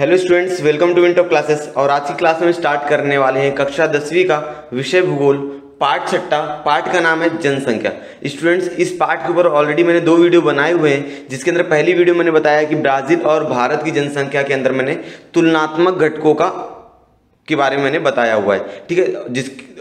Hello students, welcome to winter classes. और आज की क्लास में स्टार्ट करने वाले हैं कक्षा 10वीं का विषय भूगोल पाठ 6। पाठ का नाम है जनसंख्या। स्टूडेंट्स, इस पाठ के ऊपर ऑलरेडी मैंने 2 वीडियो बनाए हुए हैं, जिसके अंदर पहली वीडियो मैंने बताया कि ब्राजील और भारत की जनसंख्या के अंदर मैंने तुलनात्मक घटकों के बारे में मैंने बताया हुआ है, ठीक है।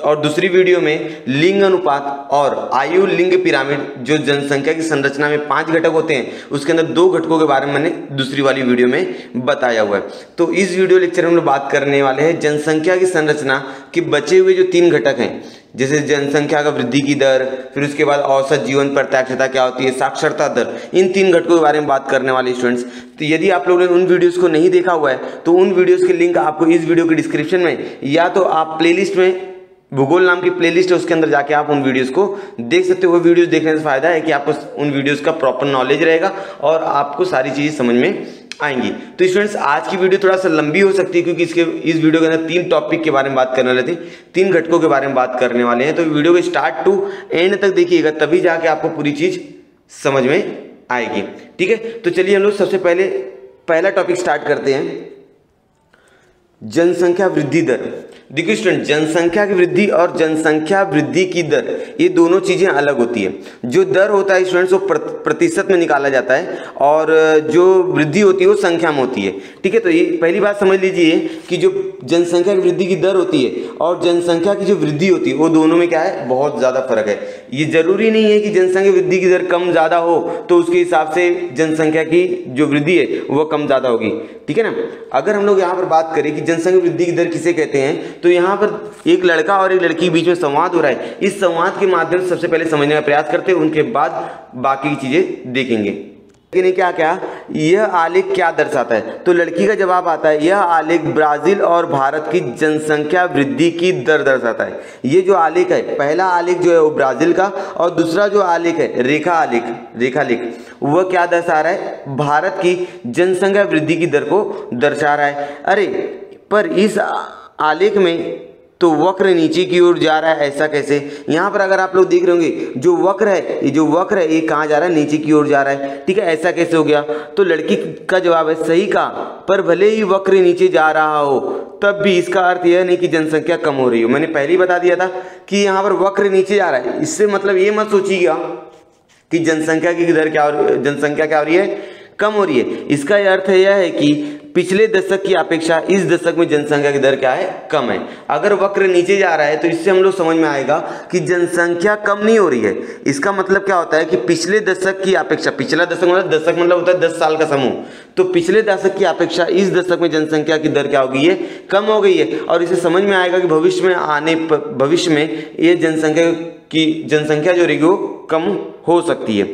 और दूसरी वीडियो में लिंग अनुपात और आयु लिंग पिरामिड, जो जनसंख्या की संरचना में 5 घटक होते हैं, उसके अंदर 2 घटकों के बारे में मैंने दूसरी वाली वीडियो में बताया हुआ है। तो इस वीडियो लेक्चर में हम लोग बात करने वाले हैं जनसंख्या की संरचना के बचे हुए जो 3 घटक हैं, जैसे जनसंख्या का वृद्धि की दर, फिर उसके बाद औसत जीवन प्रत्याक्षता क्या होती है, साक्षरता दर। इन 3 घटकों के बारे में बात करने वाले स्टूडेंट्स। तो यदि आप लोगों ने उन वीडियोस को नहीं देखा हुआ है तो उन वीडियोस के लिंक आपको इस वीडियो के डिस्क्रिप्शन में, या तो आप प्लेलिस्ट में भूगोल नाम की प्लेलिस्ट है उसके अंदर जाके आप उन वीडियोस को देख सकते हो। वो वीडियोस देखने से फायदा है कि आपको उन वीडियोस का प्रॉपर नॉलेज रहेगा और आपको सारी चीजें समझ में आएंगी। तो स्टूडेंट्स, आज की वीडियो थोड़ा सा लंबी हो सकती है क्योंकि इस वीडियो के अंदर 3 टॉपिक के बारे में बात करने वाले थे, 3 घटकों के बारे में बात करने वाले हैं। तो वीडियो को स्टार्ट टू एंड तक देखिएगा, तभी जाके आपको पूरी चीज समझ में आएगी, ठीक है। तो चलिए हम लोग सबसे पहले पहला टॉपिक स्टार्ट करते हैं, जनसंख्या वृद्धि दर। देखिए स्टूडेंट, जनसंख्या की वृद्धि और जनसंख्या वृद्धि की दर, ये दोनों चीजें अलग होती है। जो दर होता है स्टूडेंट्स वो प्रतिशत में निकाला जाता है और जो वृद्धि होती है वो संख्या में होती है, ठीक है। तो ये पहली बात समझ लीजिए कि जो जनसंख्या की वृद्धि की दर होती है और जनसंख्या की जो वृद्धि होती है वो दोनों में क्या है, बहुत ज्यादा फर्क है। ये जरूरी नहीं है कि जनसंख्या वृद्धि की दर कम ज्यादा हो तो उसके हिसाब से जनसंख्या की जो वृद्धि है वो कम ज्यादा होगी, ठीक है ना। अगर हम लोग यहाँ पर बात करें कि जनसंख्या वृद्धि की दर किसे कहते हैं, तो यहाँ पर एक लड़का और एक लड़की के बीच में संवाद हो रहा है। इस संवाद के माध्यम से सबसे पहले समझने का प्रयास करते हैं, उनके बाद बाकी की चीजें देखेंगे। लेकिन क्या यह आलेख क्या दर्शाता है, तो लड़की का जवाब आता है, यह आलेख ब्राजील और भारत की जनसंख्या वृद्धि की दर दर्शाता है। ये जो आलेख है, पहला आलेख जो है वो ब्राजील का और दूसरा जो आलेख है रेखालेख, वह क्या दर्शा रहा है, भारत की जनसंख्या वृद्धि की दर को दर्शा रहा है। अरे पर इस आलेख में तो वक्र नीचे की ओर जा रहा है, ऐसा कैसे। यहाँ पर अगर आप लोग देख रहे होंगे जो वक्र है ये कहाँ जा रहा है, नीचे की ओर जा रहा है, ठीक है। ऐसा कैसे हो गया, तो लड़की का जवाब है सही का, पर भले ही वक्र नीचे जा रहा हो तब भी इसका अर्थ यह नहीं कि जनसंख्या कम हो रही हो। मैंने पहले ही बता दिया था कि यहाँ पर वक्र नीचे जा रहा है, इससे मतलब ये मत सोचिएगा कि जनसंख्या की दर जनसंख्या क्या हो रही है, कम हो रही है। इसका यह अर्थ यह है कि पिछले दशक की अपेक्षा इस दशक में जनसंख्या की दर क्या है, कम है। अगर वक्र नीचे जा रहा है तो इससे हम लोग समझ में आएगा कि जनसंख्या कम नहीं हो रही है। इसका मतलब क्या होता है कि पिछले दशक की अपेक्षा, पिछला दशक मतलब होता है 10 साल का समूह, तो पिछले दशक की अपेक्षा इस दशक में जनसंख्या की दर क्या हो गई है, कम हो गई है। और इसे समझ में आएगा कि भविष्य में ये जनसंख्या जो रहेगी वो कम हो सकती है,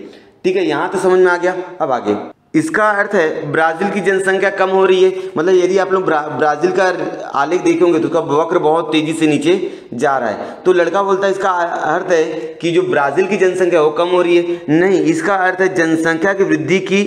ठीक है। यहाँ तो समझ में आ गया। अब आगे इसका अर्थ है ब्राजील की जनसंख्या कम हो रही है, मतलब यदि आप लोग ब्राजील का आलेख देखेंगे तो उसका वक्र बहुत तेजी से नीचे जा रहा है। तो लड़का बोलता है इसका अर्थ है कि जो ब्राजील की जनसंख्या वो कम हो रही है। नहीं, इसका अर्थ है जनसंख्या की वृद्धि की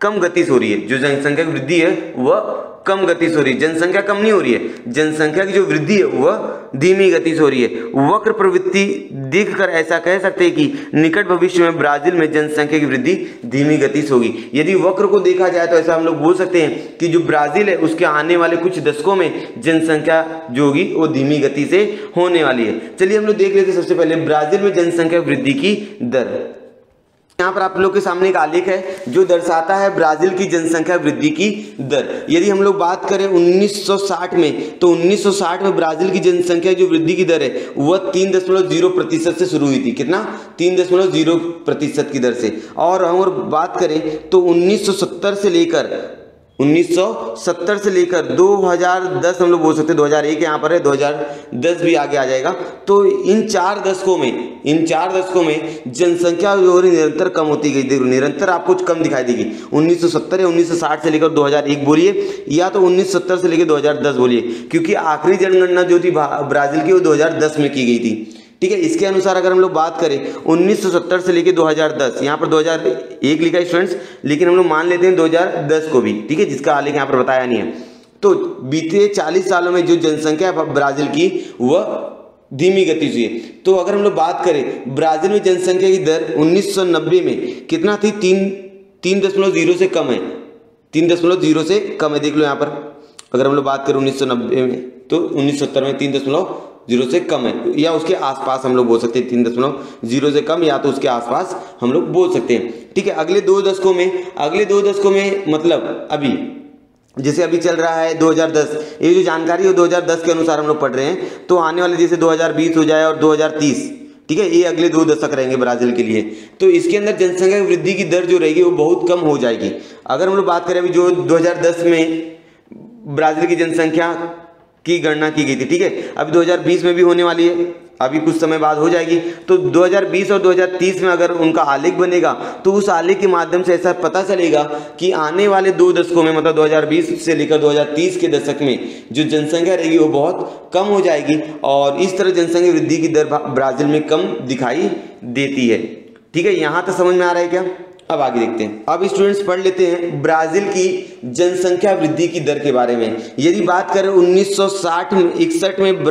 कम गति से हो रही है। जो जनसंख्या की वृद्धि है वह कम गति से हो रही है, जनसंख्या कम नहीं हो रही है। जनसंख्या की जो वृद्धि है वह धीमी गति से हो रही है। वक्र प्रवृत्ति देखकर ऐसा कह सकते हैं कि निकट भविष्य में ब्राजील में जनसंख्या की वृद्धि धीमी गति से होगी। यदि वक्र को देखा जाए तो ऐसा हम लोग बोल सकते हैं कि जो ब्राजील है उसके आने वाले कुछ दशकों में जनसंख्या जो होगी वो धीमी गति से होने वाली है। चलिए हम लोग देख लेते हैं सबसे पहले ब्राजील में जनसंख्या वृद्धि की दर। यहाँ पर आप लोग के सामने एक आलेख है जो दर्शाता है ब्राजील की जनसंख्या वृद्धि की दर। यदि हम लोग बात करें 1960 में, तो 1960 में ब्राजील की जनसंख्या जो वृद्धि की दर है वह 3.0% से शुरू हुई थी। कितना, 3.0% की दर से। और हम बात करें तो 1970 से लेकर 2010 हम लोग बोल सकते हैं, 2001 यहाँ पर है, 2010 भी आगे आ जाएगा। तो इन 4 दशकों में जनसंख्या जो निरंतर कम होती गई। देखो निरंतर आपको कम दिखाई देगी। 1970 या 1960 से लेकर 2001 बोलिए, या तो 1970 से लेकर 2010 बोलिए, क्योंकि आखिरी जनगणना जो थी ब्राजील की वो 2010 में की गई थी, ठीक है। इसके अनुसार अगर हम लोग बात करें 1970 से लेकर 2010, यहाँ पर 2001 लिखा है स्टूडेंट्स, लेकिन हम लोग मान लेते हैं 2010 को भी, ठीक है, जिसका आलेख यहाँ पर बताया नहीं है। तो बीते 40 सालों में जो जनसंख्या ब्राजील की वह धीमी गति से है। तो अगर हम लोग बात करें ब्राजील में जनसंख्या की दर 1990 में कितना थी, 3.0 से कम है, 3.0 से कम है। देख लो यहाँ पर, अगर हम लोग बात करें 1990 में तो 1970 में 3.0 से कम है, या उसके आसपास हम लोग बोल सकते हैं। 3.0 से कम या तो उसके आसपास हम लोग बोल सकते हैं। ठीक है, अगले दो दशकों में मतलब अभी जैसे अभी चल रहा है 2010, ये जो जानकारी है 2010 के अनुसार हम लोग पढ़ रहे हैं। तो आने वाले जैसे 2020 हो जाए और 2030, ठीक है, ये अगले 2 दशक रहेंगे ब्राजील के लिए। तो इसके अंदर जनसंख्या की वृद्धि की दर जो रहेगी वो बहुत कम हो जाएगी। अगर हम लोग बात करें अभी जो 2010 में ब्राजील की जनसंख्या की गणना की गई थी, ठीक है, अभी 2020 में भी होने वाली है, अभी कुछ समय बाद हो जाएगी। तो 2020 और 2030 में अगर उनका आलेख बनेगा तो उस आलेख के माध्यम से ऐसा पता चलेगा कि आने वाले 2 दशकों में, मतलब 2020 से लेकर 2030 के दशक में जो जनसंख्या रहेगी वो बहुत कम हो जाएगी। और इस तरह जनसंख्या वृद्धि की दर ब्राजील में कम दिखाई देती है। ठीक है, यहाँ तक समझ में आ रहा है क्या? अब आगे देखते हैं। अब स्टूडेंट्स पढ़ लेते हैं ब्राजील की जनसंख्या वृद्धि की दर के बारे में। यदि बात करें 1961 में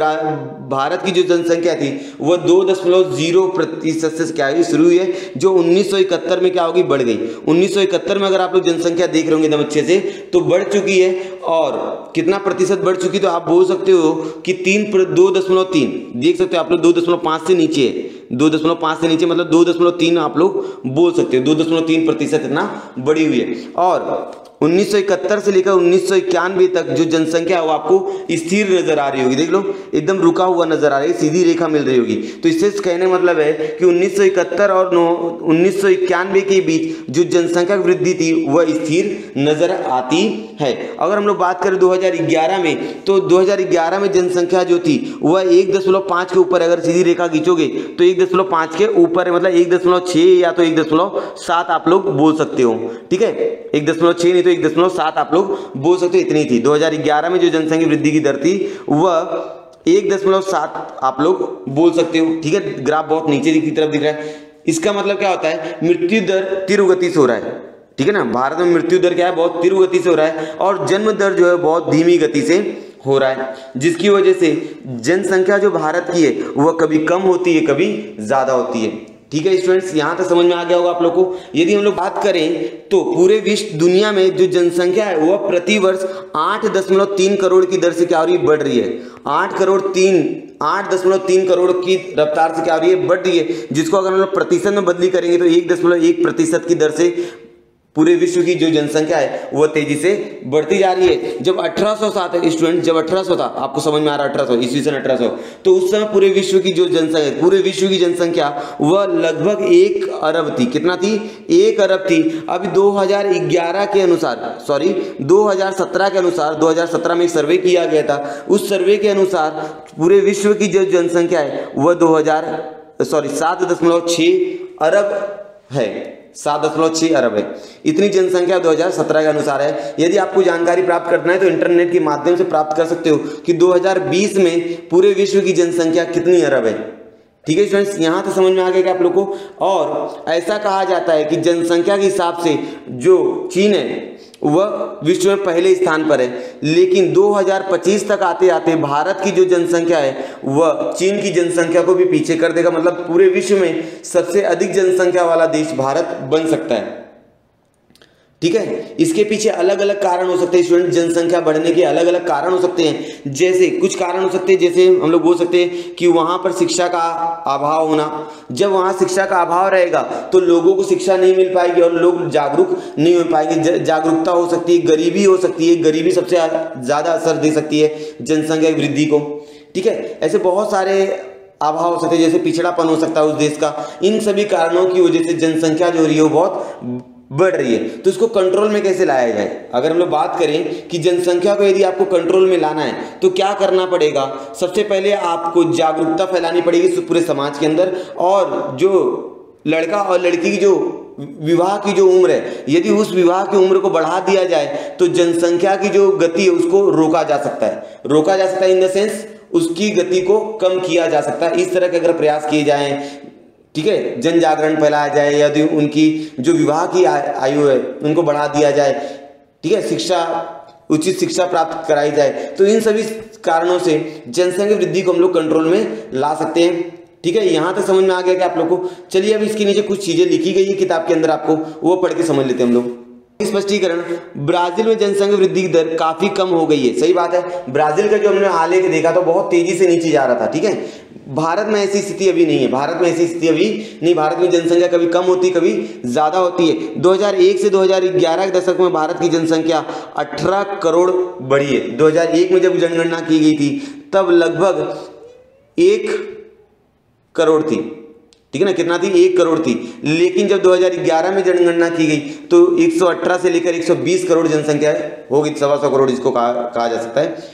भारत की जो जनसंख्या थी वह 2.0% से क्या हुई, शुरू हुई है, जो 1971 में क्या होगी, बढ़ गई। 1971 में अगर आप लोग जनसंख्या देख रहे होंगे एकदम अच्छे से तो बढ़ चुकी है। और कितना प्रतिशत बढ़ चुकी, तो आप बोल सकते हो कि 2.3 देख सकते हो आप लोग, 2.5 से नीचे है, 2.5 से नीचे मतलब 2.3 आप लोग बोल सकते हो, 2.3% इतना बढ़ी हुई है। और 1971 से लेकर 1991 तक जो जनसंख्या है वो आपको स्थिर नजर आ रही होगी। देख लो एकदम रुका हुआ नजर आ रही है, सीधी रेखा मिल रही होगी। तो इससे कहने मतलब है कि 1971 और 1991 के बीच जो जनसंख्या वृद्धि थी वह स्थिर नजर आती है। अगर हम लोग बात करें 2011 में, तो 2011 में जनसंख्या जो थी वह 1.5 के ऊपर, अगर सीधी रेखा खींचोगे तो 1.5 के ऊपर, मतलब 1.6 या तो 1.7 आप लोग बोल सकते हो। ठीक है, 1.6 नहीं तो 1.7 आप लोग बोल सकते हो, इतनी थी। 2011 में जो जनसंख्या वृद्धि की दर थी वह 1.7 आप लोग बोल सकते हो। ठीक है, ग्राफ बहुत नीचे की तरफ दिख रहा है। इसका मतलब क्या होता है, मृत्यु दर तीव्र गति से हो रहा है। ठीक है ना, भारत में मृत्यु दर क्या है, बहुत तीव्र गति से हो रहा है, और जन्म दर जो है बहुत धीमी गति से हो रहा है, जिसकी वजह से जनसंख्या जो भारत की है वह कभी कम होती है, कभी ज्यादा होती है। ठीक है स्टूडेंट्स, यहां तक समझ में आ गया होगा आप लोग को। यदि हम लोग बात करें तो पूरे विश्व दुनिया में जो जनसंख्या है वह प्रति वर्ष 8.3 करोड़ की दर से क्या हो रही है, बढ़ रही है। 8.3 करोड़ की रफ्तार से क्या हो रही है, बढ़ रही है, जिसको अगर हम लोग प्रतिशत में बदली करेंगे तो 1.1% की दर से पूरे विश्व की जो जनसंख्या है वह तेजी से बढ़ती जा रही है। जब 1807 स्टूडेंट, जब 1800 था, आपको समझ में आ रहा है 1800 ईस्वी सन 1800, तो उस समय पूरे विश्व की जो जनसंख्या, पूरे विश्व की जनसंख्या वह लगभग 1 अरब थी। कितना थी, 1 अरब थी। अभी 2011 के अनुसार, 2017 के अनुसार, 2017 में एक सर्वे किया गया था, उस सर्वे के अनुसार पूरे विश्व की जो जनसंख्या है वह 7.6 अरब है, 7.6 अरब है। इतनी जनसंख्या 2017 के अनुसार है। यदि आपको जानकारी प्राप्त करना है तो इंटरनेट के माध्यम से प्राप्त कर सकते हो कि 2020 में पूरे विश्व की जनसंख्या कितनी अरब है। ठीक है स्टूडेंट्स, यहां तो समझ में आ गया कि आप लोग को। और ऐसा कहा जाता है कि जनसंख्या के हिसाब से जो चीन है वह विश्व में पहले स्थान पर है, लेकिन 2025 तक आते आते भारत की जो जनसंख्या है वह चीन की जनसंख्या को भी पीछे कर देगा। मतलब पूरे विश्व में सबसे अधिक जनसंख्या वाला देश भारत बन सकता है। ठीक है, इसके पीछे अलग अलग कारण हो सकते हैं स्टूडेंट, जनसंख्या बढ़ने के अलग अलग कारण हो सकते हैं। जैसे कुछ कारण हो सकते हैं, जैसे हम लोग बोल सकते हैं कि वहां पर शिक्षा का अभाव होना। जब वहां शिक्षा का अभाव रहेगा तो लोगों को शिक्षा नहीं मिल पाएगी और लोग जागरूक नहीं हो पाएंगे। जागरूकता हो सकती है, गरीबी हो सकती है, गरीबी सबसे ज्यादा असर दे सकती है जनसंख्या की वृद्धि को। ठीक है, ऐसे बहुत सारे अभाव हो सकते हैं, जैसे पिछड़ापन हो सकता है उस देश का। इन सभी कारणों की वजह से जनसंख्या जो हो रही है वो बहुत बढ़ रही है। तो इसको कंट्रोल में कैसे लाया जाए, अगर हम लोग बात करें कि जनसंख्या को यदि आपको कंट्रोल में लाना है तो क्या करना पड़ेगा। सबसे पहले आपको जागरूकता फैलानी पड़ेगी पूरे समाज के अंदर, और जो लड़का और लड़की की जो विवाह की जो उम्र है, यदि उस विवाह की उम्र को बढ़ा दिया जाए तो जनसंख्या की जो गति है उसको रोका जा सकता है। रोका जा सकता है इन द सेंस उसकी गति को कम किया जा सकता है। इस तरह के अगर प्रयास किए जाएं, ठीक है, जन जागरण फैलाया जाए, यदि उनकी जो विवाह की आयु है उनको बढ़ा दिया जाए, ठीक है, शिक्षा, उचित शिक्षा प्राप्त कराई जाए, तो इन सभी कारणों से जनसंख्या वृद्धि को हम लोग कंट्रोल में ला सकते हैं। ठीक है, यहां तक समझ में आ गया कि आप लोग को। चलिए अब इसके नीचे कुछ चीजें लिखी गई है किताब के अंदर, आपको वो पढ़ के समझ लेते हैं हम लोग। स्पष्टीकरण, ब्राजील में जनसंख्या वृद्धि की दर काफी कम हो गई है। सही बात है, ब्राजील का जो हमने आलेख देखा तो बहुत तेजी से नीचे जा रहा था। ठीक है, भारत में ऐसी स्थिति अभी नहीं है, भारत में ऐसी स्थिति अभी नहीं। भारत में जनसंख्या कभी कम होती कभी ज्यादा होती है। 2001 से 2011 के दशक में भारत की जनसंख्या 18 करोड़ बढ़ी है। 2001 में जब जनगणना की गई थी तब लगभग 1 करोड़ थी। ठीक है ना, कितना थी? 1 करोड़ थी। लेकिन जब 2011 में जनगणना की गई तो 118 से लेकर 120 करोड़ जनसंख्या हो गई, 125 करोड़ जिसको कहा जा सकता है।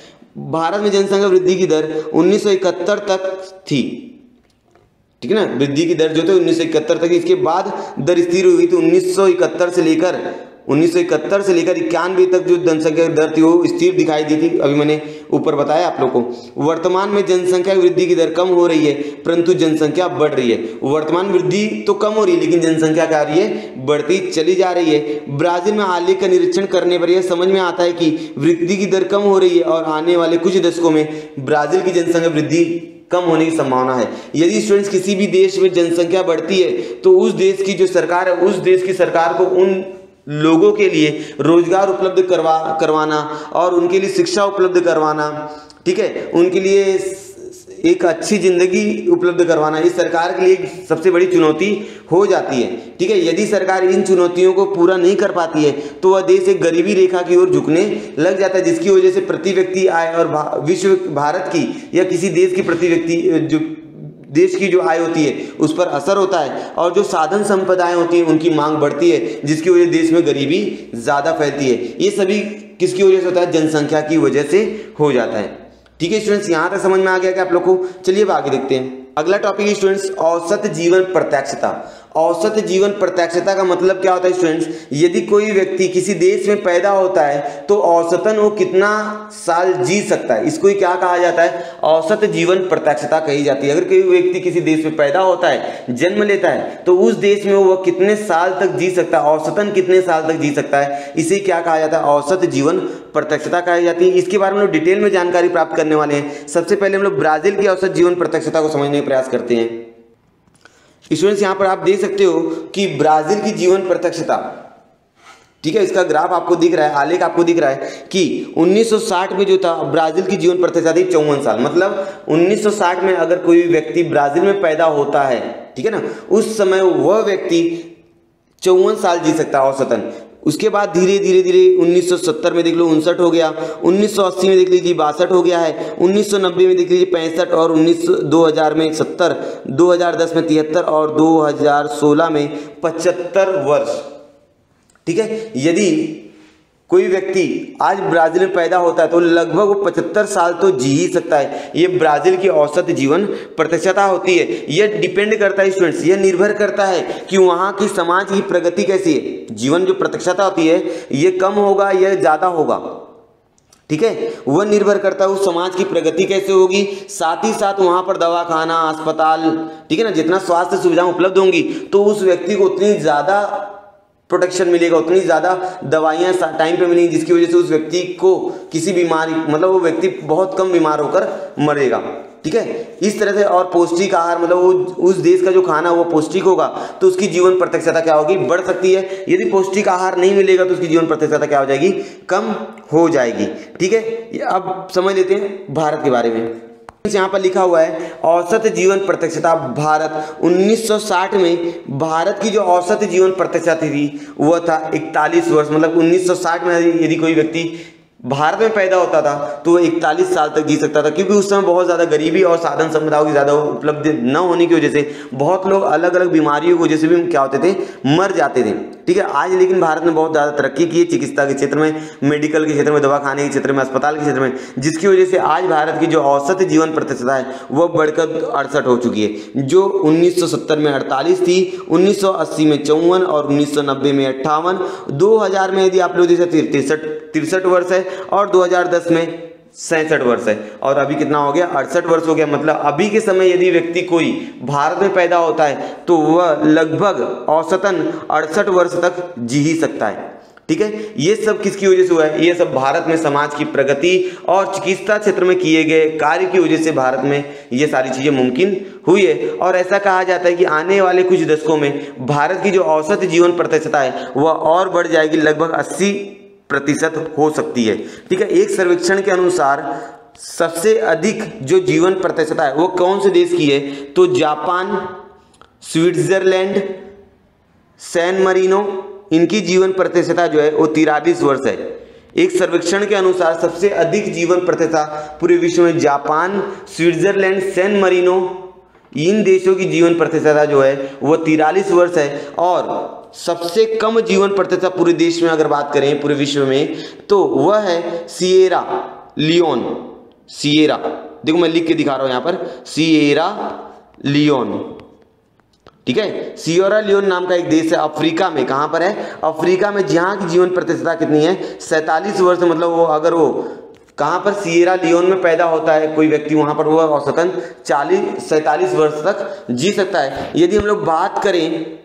भारत में जनसंख्या वृद्धि की दर 1971 तक थी। ठीक है ना, वृद्धि की दर जो थी 1971 तक, इसके बाद दर स्थिर हुई थी 1971 से लेकर 91 तक जो जनसंख्या की दर थी वो स्थिर दिखाई दी थी। अभी मैंने ऊपर बताया आप लोग को। वर्तमान में जनसंख्या वृद्धि की दर कम हो रही है परंतु जनसंख्या बढ़ रही है। वर्तमान वृद्धि तो कम हो रही है लेकिन जनसंख्या क्या आ रही है? बढ़ती चली जा रही है। ब्राजील में आलेख का निरीक्षण करने पर यह समझ में आता है कि वृद्धि की दर कम हो रही है और आने वाले कुछ दशकों में ब्राजील की जनसंख्या वृद्धि कम होने की संभावना है। यदि स्टूडेंट्स किसी भी देश में जनसंख्या बढ़ती है तो उस देश की जो सरकार है उस देश की सरकार को उन लोगों के लिए रोजगार उपलब्ध करवाना और उनके लिए शिक्षा उपलब्ध करवाना, ठीक है, उनके लिए एक अच्छी जिंदगी उपलब्ध करवाना इस सरकार के लिए सबसे बड़ी चुनौती हो जाती है। ठीक है, यदि सरकार इन चुनौतियों को पूरा नहीं कर पाती है तो वह देश एक गरीबी रेखा की ओर झुकने लग जाता है, जिसकी वजह से प्रति व्यक्ति आय और विश्व भारत की या किसी देश की प्रति व्यक्ति जो देश की जो आय होती है उस पर असर होता है और जो साधन संपदाएं होती हैं उनकी मांग बढ़ती है, जिसकी वजह से देश में गरीबी ज़्यादा फैलती है। ये सभी किसकी वजह से होता है? जनसंख्या की वजह से हो जाता है। ठीक है स्टूडेंट्स, यहाँ तक समझ में आ गया कि आप लोग को? चलिए अब आगे देखते हैं। अगला टॉपिक है स्टूडेंट्स औसत जीवन प्रत्यक्षता। औसत जीवन प्रत्यक्षता का मतलब क्या होता है स्टूडेंट्स? यदि कोई व्यक्ति किसी देश में पैदा होता है तो औसतन वो कितना साल जी सकता है, इसको ही क्या कहा जाता है? औसत जीवन प्रत्यक्षता कही जाती है। अगर कोई व्यक्ति किसी देश में पैदा होता है, जन्म लेता है, तो उस देश में वो कितने साल तक जी सकता है, औसतन कितने साल तक जी सकता है, इसे क्या कहा जाता है? औसत जीवन प्रत्यक्षता कही जाती है। इसके बारे में हम लोग डिटेल में जानकारी प्राप्त करने वाले हैं। सबसे पहले हम लोग ब्राजील की औसत जीवन प्रत्यक्षता को समझने का प्रयास करते हैं। स्टूडेंट्स यहाँ पर आप देख सकते हो कि ब्राजील की जीवन प्रत्यक्षता, ठीक है, इसका ग्राफ आपको दिख रहा है, आलेख आपको दिख रहा है कि 1960 में जो था ब्राजील की जीवन प्रत्यक्षता थी 54 साल। मतलब 1960 में अगर कोई व्यक्ति ब्राजील में पैदा होता है, ठीक है ना, उस समय वह व्यक्ति 54 साल जी सकता है औसतन। उसके बाद धीरे धीरे 1970 में देख लो 59 हो गया, 1980 में देख लीजिए 62 हो गया है, 1990 में देख लीजिए 65 और 2000 में 70, 2010 में 73 और 2016 में 75 वर्ष। ठीक है, यदि कोई व्यक्ति आज ब्राजील में पैदा होता है तो लगभग वो 75 साल तो जी ही सकता है। ये ब्राजील की औसत जीवन प्रत्यक्षता होती है। यह डिपेंड करता है स्टूडेंट्स, यह निर्भर करता है कि वहाँ की समाज की प्रगति कैसी है। जीवन जो प्रत्यक्षता होती है ये कम होगा या ज़्यादा होगा, ठीक है, वह निर्भर करता है उस समाज की प्रगति कैसे होगी, साथ ही साथ वहाँ पर दवाखाना, अस्पताल, ठीक है ना, जितना स्वास्थ्य सुविधाएं उपलब्ध होंगी तो उस व्यक्ति को उतनी ज़्यादा प्रोटेक्शन मिलेगा, उतनी ज़्यादा दवाइयाँ टाइम पे मिलेंगी, जिसकी वजह से उस व्यक्ति को किसी बीमारी, मतलब वो व्यक्ति बहुत कम बीमार होकर मरेगा। ठीक है, इस तरह से। और पौष्टिक आहार, मतलब वो उस देश का जो खाना वो पौष्टिक होगा तो उसकी जीवन प्रत्यक्षता क्या होगी? बढ़ सकती है। यदि पौष्टिक आहार नहीं मिलेगा तो उसकी जीवन प्रत्यक्षता क्या हो जाएगी? कम हो जाएगी। ठीक है, अब समझ लेते हैं भारत के बारे में। यहाँ पर लिखा हुआ है औसत जीवन प्रत्यक्षता भारत 1960 में भारत की जो औसत जीवन प्रत्यक्षता थी वह था 41 वर्ष। मतलब 1960 में यदि कोई व्यक्ति भारत में पैदा होता था तो वह 41 साल तक जी सकता था, क्योंकि उस समय बहुत ज़्यादा गरीबी और साधन संपदाओं की ज़्यादा उपलब्ध न होने की वजह से बहुत लोग अलग अलग बीमारियों की वजह से भी क्या होते थे? मर जाते थे। ठीक है, आज लेकिन भारत ने बहुत ज़्यादा तरक्की की है चिकित्सा के क्षेत्र में, मेडिकल के क्षेत्र में, दवाखाने के क्षेत्र में, अस्पताल के क्षेत्र में, जिसकी वजह से आज भारत की जो औसत जीवन प्रत्यक्षता है वह बढ़कर 68 हो चुकी है। जो 1970 में 48 थी, 1980 में 54 और 1990 में 58, 2000 में यदि आप लोग जैसे 63 वर्ष है और 2010 में 67 वर्ष है और अभी कितना हो गया? 68 वर्ष हो गया। मतलब अभी के समय यदि व्यक्ति कोई भारत में पैदा होता है तो वह लगभग औसतन 68 वर्ष तक जी ही सकता है। ठीक है। ये सब किसकी वजह से हुआ है? ये सब भारत में समाज की प्रगति और चिकित्सा क्षेत्र में किए गए कार्य की वजह से भारत में ये सारी चीजें मुमकिन हुई है। और ऐसा कहा जाता है कि आने वाले कुछ दशकों में भारत की जो औसत जीवन प्रतिशतता है वह और बढ़ जाएगी, लगभग 80% हो सकती है, ठीक है। एक सर्वेक्षण के अनुसार सबसे अधिक जो जीवन प्रतिशतता है वो कौन से देश की है? तो जापान, स्विट्जरलैंड, सैन मरीनो, इनकी जीवन प्रतिशतता जो है वो 43 वर्ष है। एक सर्वेक्षण के अनुसार सबसे अधिक जीवन प्रतिशतता पूरे विश्व में जापान, स्विट्जरलैंड, सैन मरीनो, इन देशों की जीवन प्रतिशतता जो है वो 43 वर्ष है। और सबसे कम जीवन प्रतिशतता पूरे देश में अगर बात करें पूरे विश्व में तो वह है सिएरा लियोन। सिएरा, देखो मैं लिख के दिखा रहा हूं यहां पर, सिएरा लियोन, ठीक है। सिएरा लियोन नाम का एक देश है अफ्रीका में। कहां पर है? अफ्रीका में, जहां की जीवन प्रतिशतता कितनी है? 47 वर्ष। मतलब वो अगर वो कहां पर सिएरा लियोन में पैदा होता है कोई व्यक्ति, वहां पर वो औसतन 47 वर्ष तक जी सकता है। यदि हम लोग बात करें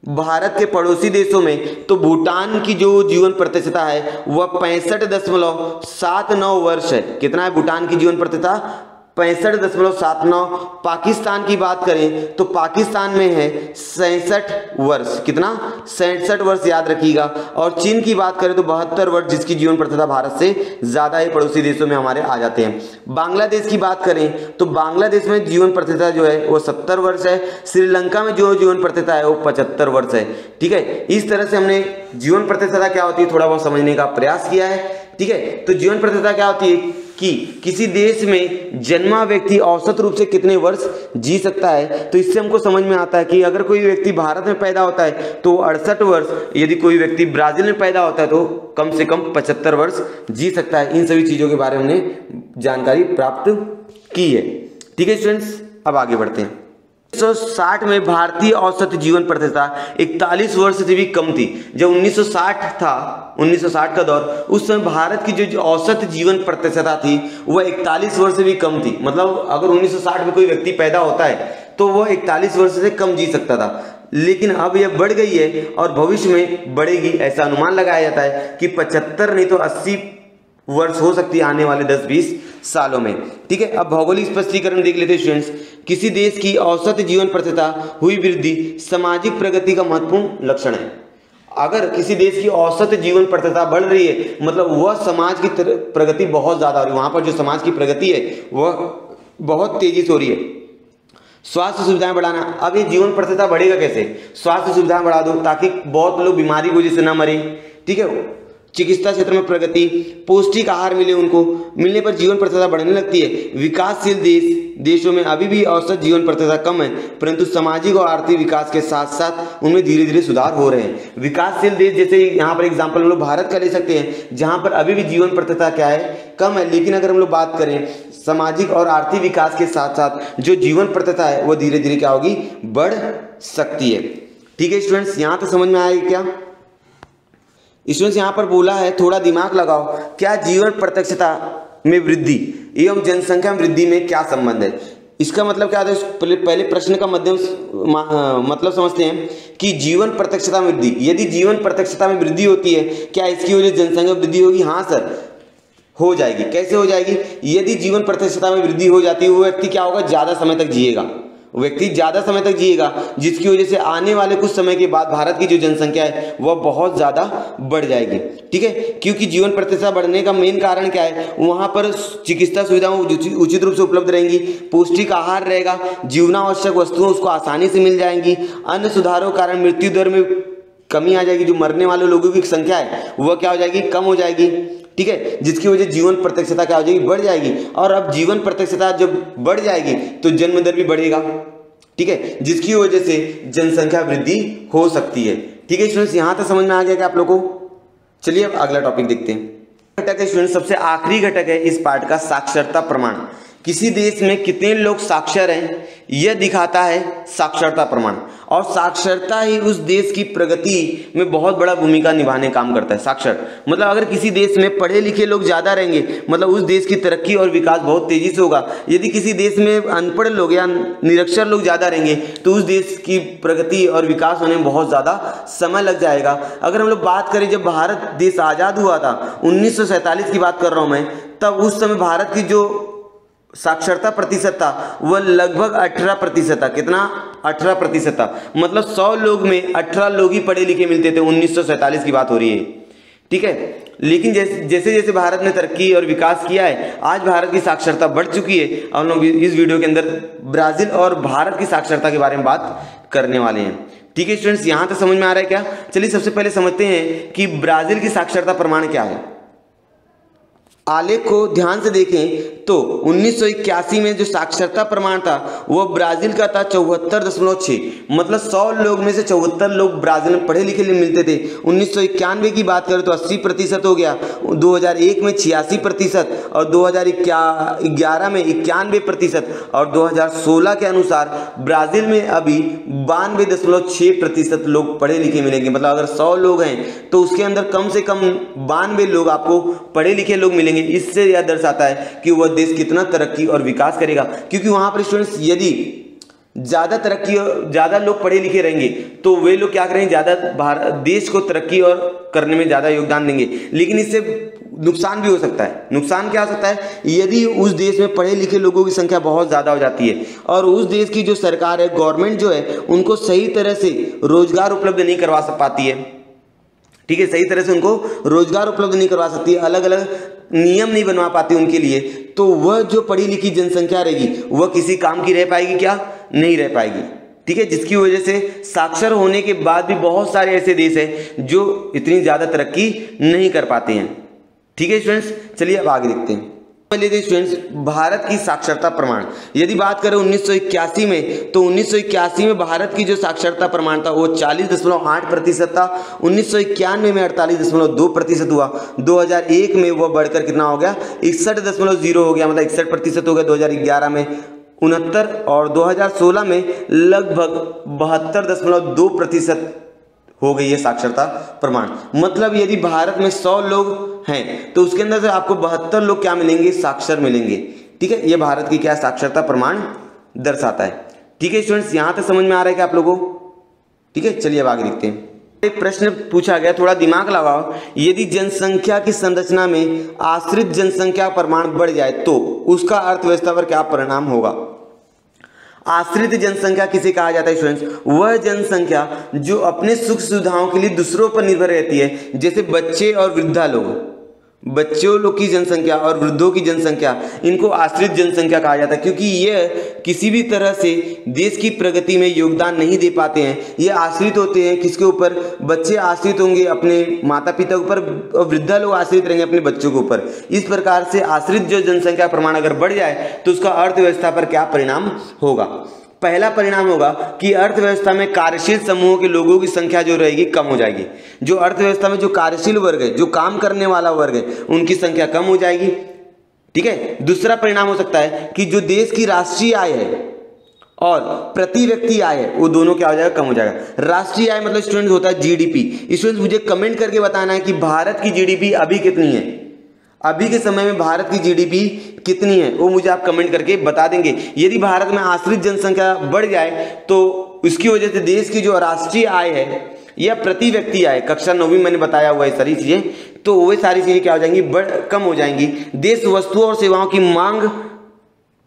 भारत के पड़ोसी देशों में तो भूटान की जो जीवन प्रतिशतता है वह 65.79 वर्ष है। कितना है भूटान की जीवन प्रतिशतता? 65.79। पाकिस्तान की बात करें तो पाकिस्तान में है 66 वर्ष। कितना? 66 वर्ष, याद रखिएगा। और चीन की बात करें तो 72 वर्ष, जिसकी जीवन प्रतिशतता भारत से ज्यादा ही पड़ोसी देशों में हमारे आ जाते हैं। बांग्लादेश की बात करें तो बांग्लादेश में जीवन प्रतिशतता जो है वो 70 वर्ष है। श्रीलंका में जो जीवन प्रतिशतता है वो 75 वर्ष है, ठीक है। इस तरह से हमने जीवन प्रतिशतता क्या होती है थोड़ा बहुत समझने का प्रयास किया है, ठीक है। तो जीवन प्रतिशतता क्या होती है कि किसी देश में जन्मा व्यक्ति औसत रूप से कितने वर्ष जी सकता है। तो इससे हमको समझ में आता है कि अगर कोई व्यक्ति भारत में पैदा होता है तो 68 वर्ष, यदि कोई व्यक्ति ब्राजील में पैदा होता है तो कम से कम 75 वर्ष जी सकता है। इन सभी चीजों के बारे में हमने जानकारी प्राप्त की है, ठीक है स्टूडेंट्स। अब आगे बढ़ते हैं। 1960 में भारतीय औसत जीवन प्रतिशतता 41 वर्ष से भी कम थी। जब 1960 था, 1960 का दौर, उस समय भारत की जो औसत जीवन प्रतिशतता थी वह 41 वर्ष से भी कम थी। मतलब अगर 1960 में कोई व्यक्ति पैदा होता है तो वह 41 वर्ष से कम जी सकता था। लेकिन अब यह बढ़ गई है और भविष्य में बढ़ेगी। ऐसा अनुमान लगाया जाता है कि 75 नहीं तो 80 वर्ष हो सकती है आने वाले 10-20 सालों में, ठीक है। अब भौगोलिक स्पष्टीकरण देख लेते हैं स्टूडेंट्स। किसी देश की औसत जीवन प्रतिशतता हुई वृद्धि सामाजिक प्रगति का महत्वपूर्ण लक्षण है। अगर किसी देश की औसत जीवन प्रतिशतता बढ़ रही है मतलब वह समाज की प्रगति बहुत ज्यादा हो रही है, वहां पर जो समाज की प्रगति है वह बहुत तेजी से हो रही है। स्वास्थ्य सुविधाएं बढ़ाना, अब ये जीवन प्रतिशतता बढ़ेगा कैसे? स्वास्थ्य सुविधाएं बढ़ा दो ताकि बहुत लोग बीमारी की वजह से न मरे, ठीक है। चिकित्सा क्षेत्र में प्रगति, पौष्टिक आहार मिले, उनको मिलने पर जीवन प्रतिशतता बढ़ने लगती है। विकासशील देशों में अभी भी औसत जीवन प्रतिशतता कम है, परंतु सामाजिक और आर्थिक विकास के साथ साथ उनमें धीरे धीरे सुधार हो रहे हैं। विकासशील देश जैसे यहाँ पर एग्जाम्पल हम लोग भारत का ले सकते हैं, जहाँ पर अभी भी जीवन प्रतिशतता क्या है? कम है। लेकिन अगर हम लोग बात करें सामाजिक और आर्थिक विकास के साथ साथ जो जीवन प्रतिशतता है वो धीरे धीरे क्या होगी? बढ़ सकती है, ठीक है स्टूडेंट्स। यहाँ तो समझ में आएगा क्या? स्टूडेंट्स यहाँ पर बोला है, थोड़ा दिमाग लगाओ, क्या जीवन प्रतिशतता में वृद्धि एवं जनसंख्या में वृद्धि में क्या संबंध है? इसका मतलब क्या है? पहले प्रश्न का मतलब समझते हैं कि जीवन प्रतिशतता में वृद्धि, यदि जीवन प्रतिशतता में वृद्धि होती है क्या इसकी वजह से जनसंख्या वृद्धि होगी? हाँ सर, हो जाएगी। कैसे हो जाएगी? यदि जीवन प्रतिशतता में वृद्धि हो जाती है वो व्यक्ति क्या होगा? ज्यादा समय तक जिएगा, व्यक्ति ज्यादा समय तक जिएगा, जिसकी वजह से आने वाले कुछ समय के बाद भारत की जो जनसंख्या है वह बहुत ज्यादा बढ़ जाएगी, ठीक है। क्योंकि जीवन प्रतिशतता बढ़ने का मेन कारण क्या है? वहां पर चिकित्सा सुविधाएं उचित रूप से उपलब्ध रहेंगी, पौष्टिक आहार रहेगा, जीवनावश्यक वस्तुएं उसको आसानी से मिल जाएंगी, अन्य सुधारों के कारण मृत्यु दर में कमी आ जाएगी, जो मरने वाले लोगों की संख्या है वह क्या हो जाएगी? कम हो जाएगी, ठीक है। जिसकी वजह जीवन प्रतिशतता क्या हो जाएगी? बढ़ जाएगी। और अब जीवन प्रतिशतता जब बढ़ जाएगी तो जन्म दर भी बढ़ेगा, ठीक है, जिसकी वजह से जनसंख्या वृद्धि हो सकती है, ठीक है स्टूडेंट्स। यहां तक समझ में आ गया क्या आप लोगों को? चलिए अब अगला टॉपिक देखते हैं। घटक है स्टूडेंट्स, सबसे आखिरी घटक है इस पार्ट का, साक्षरता प्रमाण। किसी देश में कितने लोग साक्षर हैं यह दिखाता है साक्षरता प्रमाण, और साक्षरता ही उस देश की प्रगति में बहुत बड़ा भूमिका निभाने काम करता है। साक्षर मतलब अगर किसी देश में पढ़े लिखे लोग ज़्यादा रहेंगे मतलब उस देश की तरक्की और विकास बहुत तेज़ी से होगा। यदि किसी देश में अनपढ़ लोग या निरक्षर लोग ज़्यादा रहेंगे तो उस देश की प्रगति और विकास होने में बहुत ज़्यादा समय लग जाएगा। अगर हम लोग बात करें जब भारत देश आज़ाद हुआ था 1947 की बात कर रहा हूँ मैं, तब उस समय भारत की जो साक्षरता प्रतिशत था वह लगभग 18% था। कितना? 18% था। मतलब 100 लोग में 18 लोग ही पढ़े लिखे मिलते थे। 1947 की बात हो रही है, ठीक है। लेकिन जैसे जैसे भारत ने तरक्की और विकास किया है, आज भारत की साक्षरता बढ़ चुकी है। हम लोग इस वीडियो के अंदर ब्राजील और भारत की साक्षरता के बारे में बात करने वाले हैं, ठीक है स्टूडेंट्स। यहाँ तक समझ में आ रहा है क्या? चलिए सबसे पहले समझते हैं कि ब्राजील की साक्षरता प्रमाण क्या है। आलेख को ध्यान से देखें तो 1981 में जो साक्षरता प्रमाण था वह ब्राजील का था 74.6। मतलब 100 लोग में से 74 लोग ब्राजील में पढ़े लिखे मिलते थे। 1991 की बात करें तो 80% हो गया, 2001 में 86% और 2011 में 91% और 2016 के अनुसार ब्राजील में अभी 92.6% लोग पढ़े लिखे मिलेंगे। मतलब अगर 100 लोग हैं तो उसके अंदर कम से कम 92 लोग आपको पढ़े लिखे लोग मिलेंगे। इससे यह दर्शाता है कि वह देश कितना तरक्की और विकास करेगा, क्योंकि वहां पर स्टूडेंट्स यदि ज्यादा तरक्की और ज्यादा लोग पढ़े लिखे रहेंगे तो वे लोग क्या करेंगे, ज्यादा देश को तरक्की और करने में ज्यादा योगदान देंगे। लेकिन इससे नुकसान भी हो सकता है। नुकसान क्या हो सकता है? यदि उस देश में पढ़े लिखे लोगों की संख्या बहुत ज्यादा हो जाती है और उस देश की जो सरकार है, गवर्नमेंट जो है, उनको सही तरह से रोजगार उपलब्ध नहीं करवा पाती है, ठीक है, सही तरह से उनको रोजगार उपलब्ध नहीं करवा सकती है, अलग अलग नियम नहीं बनवा पाती उनके लिए, तो वह जो पढ़ी लिखी जनसंख्या रहेगी वह किसी काम की रह पाएगी क्या? नहीं रह पाएगी, ठीक है। जिसकी वजह से साक्षर होने के बाद भी बहुत सारे ऐसे देश हैं जो इतनी ज्यादा तरक्की नहीं कर पाते हैं, ठीक है स्टूडेंट्स। चलिए अब आगे देखते हैं। पहले स्टूडेंट्स भारत की साक्षरता प्रमाण यदि बात करें 1981 में, तो 1981 में भारत की जो साक्षरता प्रमाण था वो 40.8% था। 1991 में 48.2% हुआ। 2001 में वह बढ़कर कितना हो गया? 61.0 हो गया, मतलब 61% हो गया। 2011 में 69 और 2016 में लगभग 72.2% हो गई है साक्षरता प्रमाण। मतलब यदि भारत में 100 लोग हैं तो उसके अंदर से आपको 72 लोग क्या मिलेंगे? साक्षर मिलेंगे, ठीक है। ये भारत की क्या साक्षरता प्रमाण दर्शाता है, ठीक है स्टूडेंट्स। यहां तक समझ में आ रहा है क्या आप लोगों को? ठीक है, चलिए अब आगे देखते हैं। एक प्रश्न पूछा गया, थोड़ा दिमाग लगाओ। यदि जनसंख्या की संरचना में आश्रित जनसंख्या प्रमाण बढ़ जाए तो उसका अर्थव्यवस्था पर क्या परिणाम होगा? आश्रित जनसंख्या किसे कहा जाता है स्टूडेंट्स? वह जनसंख्या जो अपने सुख सुविधाओं के लिए दूसरों पर निर्भर रहती है, जैसे बच्चे और वृद्धा लोग। बच्चों लोग की जनसंख्या और वृद्धों की जनसंख्या, इनको आश्रित जनसंख्या कहा जाता है, क्योंकि यह किसी भी तरह से देश की प्रगति में योगदान नहीं दे पाते हैं। ये आश्रित होते हैं किसके ऊपर? बच्चे आश्रित होंगे अपने माता पिता के ऊपर और वृद्धा लोग आश्रित रहेंगे अपने बच्चों के ऊपर। इस प्रकार से आश्रित जो जनसंख्या प्रमाण अगर बढ़ जाए तो उसका अर्थव्यवस्था पर क्या परिणाम होगा? पहला परिणाम होगा कि अर्थव्यवस्था में कार्यशील समूहों के लोगों की संख्या जो रहेगी कम हो जाएगी। जो अर्थव्यवस्था में जो कार्यशील वर्ग है, जो काम करने वाला वर्ग है, उनकी संख्या कम हो जाएगी, ठीक है। दूसरा परिणाम हो सकता है कि जो देश की राष्ट्रीय आय है और प्रति व्यक्ति आय है वो दोनों क्या हो जाएगा? कम हो जाएगा। राष्ट्रीय आय मतलब स्टूडेंट होता है जीडीपी। स्टूडेंट मुझे कमेंट करके बताना है कि भारत की जीडीपी अभी कितनी है, अभी के समय में भारत की जीडीपी कितनी है, वो मुझे आप कमेंट करके बता देंगे। यदि भारत में आश्रित जनसंख्या बढ़ जाए तो इसकी वजह से देश की जो राष्ट्रीय आय है या प्रति व्यक्ति आय, कक्षा 9वीं मैंने बताया हुआ है सारी चीजें, तो वो सारी चीजें क्या हो जाएंगी? कम हो जाएंगी। देश वस्तुओं और सेवाओं की मांग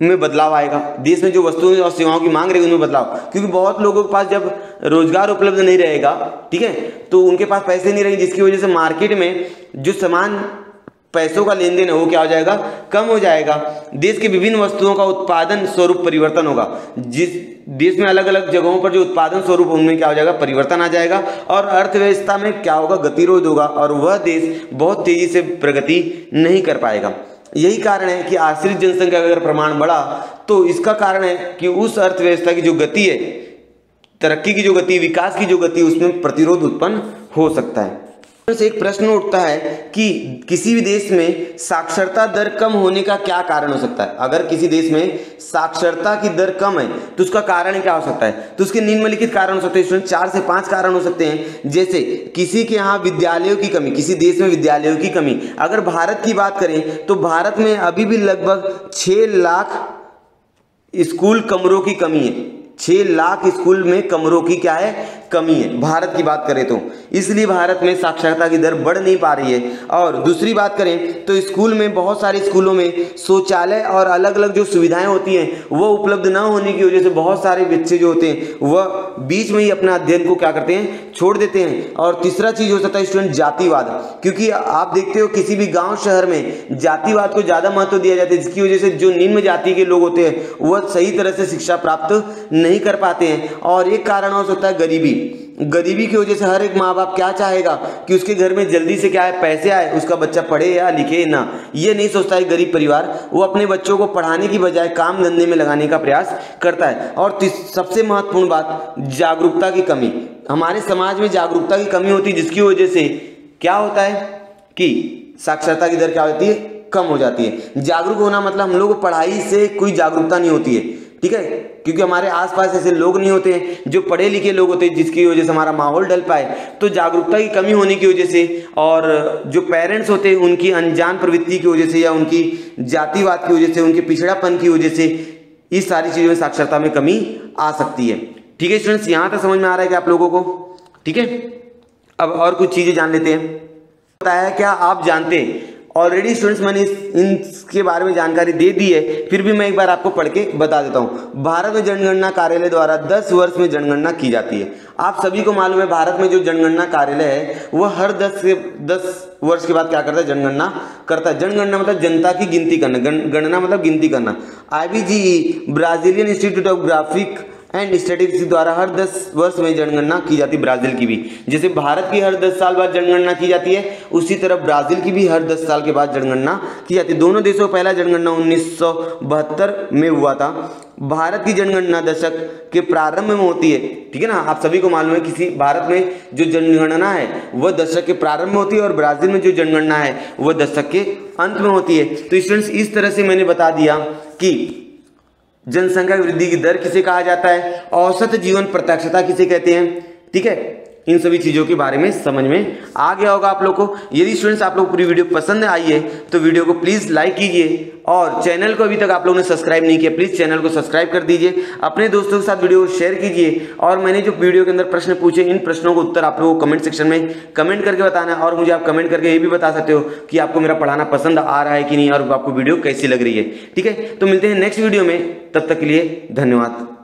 में बदलाव आएगा। देश में जो वस्तुओं और सेवाओं की मांग रहेगी उनमें बदलाव, क्योंकि बहुत लोगों के पास जब रोजगार उपलब्ध नहीं रहेगा, ठीक है, तो उनके पास पैसे नहीं रहेंगे, जिसकी वजह से मार्केट में जो सामान पैसों का लेन देन है वो क्या हो जाएगा? कम हो जाएगा। देश के विभिन्न वस्तुओं का उत्पादन स्वरूप परिवर्तन होगा। जिस देश में अलग अलग जगहों पर जो उत्पादन स्वरूप उनमें क्या हो जाएगा? परिवर्तन आ जाएगा और अर्थव्यवस्था में क्या होगा? गतिरोध होगा और वह देश बहुत तेजी से प्रगति नहीं कर पाएगा। यही कारण है कि आश्रित जनसंख्या का अगर प्रमाण बढ़ा तो इसका कारण है कि उस अर्थव्यवस्था की जो गति है, तरक्की की जो गति, विकास की जो गति, उसमें प्रतिरोध उत्पन्न हो सकता है। एक प्रश्न उठता है कि किसी भी देश में साक्षरता दर कम होने का क्या कारण हो सकता है। अगर किसी देश में साक्षरता की दर कम है तो उसका कारण क्या हो सकता है। तो उसके निम्नलिखित कारण हो सकते हैं स्टूडेंट, 4 से 5 कारण हो सकते हैं। जैसे किसी के यहाँ विद्यालयों की कमी, किसी देश में विद्यालयों की कमी। अगर भारत की बात करें तो भारत में अभी भी लगभग 6 लाख स्कूल कमरों की कमी है। 6 लाख स्कूल में कमरों की क्या है, कमी है भारत की बात करें तो, इसलिए भारत में साक्षरता की दर बढ़ नहीं पा रही है। और दूसरी बात करें तो स्कूल में, बहुत सारे स्कूलों में शौचालय और अलग अलग जो सुविधाएं होती हैं वो उपलब्ध ना होने की वजह से बहुत सारे बच्चे जो होते हैं वह बीच में ही अपना अध्ययन को क्या करते हैं, छोड़ देते हैं। और तीसरा चीज हो सकता है स्टूडेंट जातिवाद, क्योंकि आप देखते हो किसी भी गाँव शहर में जातिवाद को ज्यादा महत्व दिया जाता है, जिसकी वजह से जो निम्न जाति के लोग होते हैं वह सही तरह से शिक्षा प्राप्त नहीं कर पाते हैं। और एक कारण हो सकता है गरीबी। गरीबी की वजह से हर एक माँ बाप क्या चाहेगा कि उसके घर में जल्दी से क्या है, पैसे आए, उसका बच्चा पढ़े या लिखे ना। ये नहीं सोचता है गरीब परिवार, वो अपने बच्चों को पढ़ाने की बजाय काम धंधे में लगाने का प्रयास करता है। और सबसे महत्वपूर्ण बात, जागरूकता की कमी। हमारे समाज में जागरूकता की कमी होती है, जिसकी वजह से क्या होता है कि साक्षरता की दर क्या होती है, कम हो जाती है। जागरूक होना मतलब हम लोग को पढ़ाई से कोई जागरूकता नहीं होती है, ठीक है, क्योंकि हमारे आसपास ऐसे लोग नहीं होते हैं जो पढ़े लिखे लोग होते हैं, जिसकी वजह से हमारा माहौल ढल पाए। तो जागरूकता की कमी होने की वजह से और जो पेरेंट्स होते हैं उनकी अनजान प्रवृत्ति की वजह से या उनकी जातिवाद की वजह से, उनके पिछड़ापन की वजह से इस सारी चीज़ों में साक्षरता में कमी आ सकती है। ठीक है स्टूडेंट्स, यहाँ तक समझ में आ रहा है कि आप लोगों को, ठीक है। अब और कुछ चीज़ें जान लेते हैं। बताया क्या आप जानते हैं, ऑलरेडी स्टूडेंट्स मैंने इनके बारे में जानकारी दे दी है, फिर भी मैं एक बार आपको पढ़ के बता देता हूँ। भारत में जनगणना कार्यालय द्वारा 10 वर्ष में जनगणना की जाती है। आप सभी को मालूम है भारत में जो जनगणना कार्यालय है वह हर 10 वर्ष के बाद क्या करता है, जनगणना करता है। जनगणना मतलब जनता की गिनती करना, गणना मतलब गिनती करना। IBGE Brazilian institute of graphic and statistics द्वारा हर 10 वर्ष में जनगणना की जाती है। ब्राजील की भी, जैसे भारत की हर 10 साल बाद जनगणना की जाती है, उसी तरह ब्राजील की भी हर 10 साल के बाद जनगणना की जाती है। दोनों देशों का पहला जनगणना 1972 में हुआ था। भारत की जनगणना दशक के प्रारंभ में होती है, ठीक है ना। आप सभी को मालूम है किसी भारत में जो जनगणना है वह दशक के प्रारंभ में होती है और ब्राजील में जो जनगणना है वह दशक के अंत में होती है। तो स्टूडेंट्स इस तरह से मैंने बता दिया कि जनसंख्या वृद्धि की दर किसे कहा जाता है, औसत जीवन प्रत्यक्षता किसे कहते हैं, ठीक है। इन सभी चीज़ों के बारे में समझ में आ गया होगा आप लोग को। यदि स्टूडेंट्स आप लोग पूरी वीडियो पसंद आई है तो वीडियो को प्लीज़ लाइक कीजिए और चैनल को अभी तक आप लोगों ने सब्सक्राइब नहीं किया, प्लीज़ चैनल को सब्सक्राइब कर दीजिए। अपने दोस्तों के साथ वीडियो को शेयर कीजिए और मैंने जो वीडियो के अंदर प्रश्न पूछे, इन प्रश्नों को उत्तर आप लोगों को कमेंट सेक्शन में कमेंट करके बताना है। और मुझे आप कमेंट करके ये भी बता सकते हो कि आपको मेरा पढ़ाना पसंद आ रहा है कि नहीं और आपको वीडियो कैसी लग रही है, ठीक है। तो मिलते हैं नेक्स्ट वीडियो में, तब तक के लिए धन्यवाद।